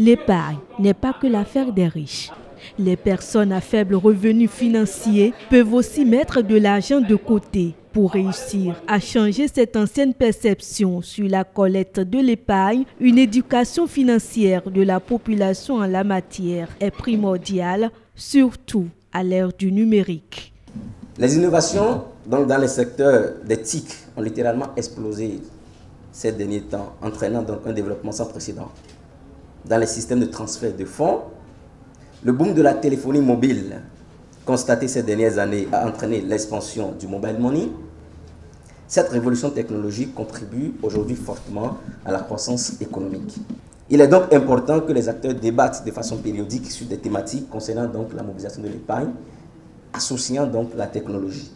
L'épargne n'est pas que l'affaire des riches. Les personnes à faible revenu financier peuvent aussi mettre de l'argent de côté pour réussir à changer cette ancienne perception sur la collecte de l'épargne. Une éducation financière de la population en la matière est primordiale, surtout à l'ère du numérique. Les innovations dans les secteurs des TIC ont littéralement explosé ces derniers temps, entraînant donc un développement sans précédent dans les systèmes de transfert de fonds. Le boom de la téléphonie mobile constaté ces dernières années a entraîné l'expansion du mobile money. Cette révolution technologique contribue aujourd'hui fortement à la croissance économique. Il est donc important que les acteurs débattent de façon périodique sur des thématiques concernant donc la mobilisation de l'épargne, associant donc la technologie.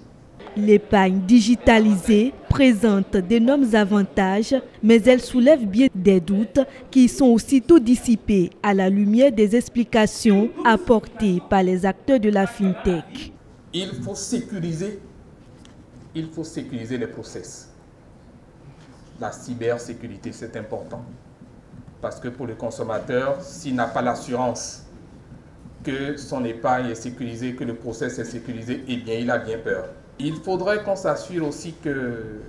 L'épargne digitalisée présente d'énormes avantages, mais elle soulève bien des doutes qui sont aussitôt dissipés à la lumière des explications apportées par les acteurs de la FinTech. Il faut sécuriser les process. La cybersécurité, c'est important. Parce que pour le consommateur, s'il n'a pas l'assurance que son épargne est sécurisée, que le process est sécurisé, eh bien, il a bien peur. Il faudrait qu'on s'assure aussi que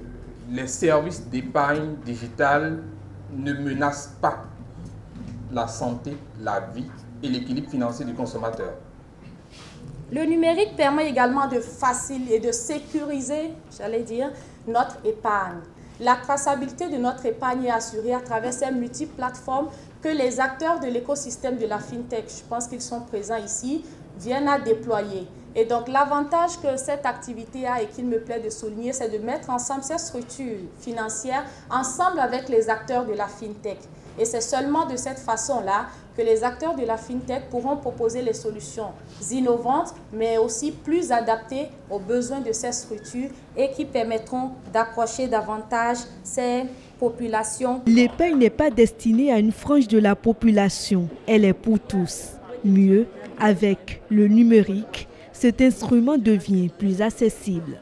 les services d'épargne digitale ne menacent pas la santé, la vie et l'équilibre financier du consommateur. Le numérique permet également de faciliter et de sécuriser, notre épargne. La traçabilité de notre épargne est assurée à travers ces multiples plateformes que les acteurs de l'écosystème de la FinTech, je pense qu'ils sont présents ici, viennent à déployer. Et donc l'avantage que cette activité a et qu'il me plaît de souligner, c'est de mettre ensemble ces structures financières ensemble avec les acteurs de la FinTech. Et c'est seulement de cette façon-là que les acteurs de la FinTech pourront proposer les solutions innovantes, mais aussi plus adaptées aux besoins de ces structures et qui permettront d'accrocher davantage ces populations. L'épargne n'est pas destinée à une frange de la population, elle est pour tous. Mieux, avec le numérique, cet instrument devient plus accessible.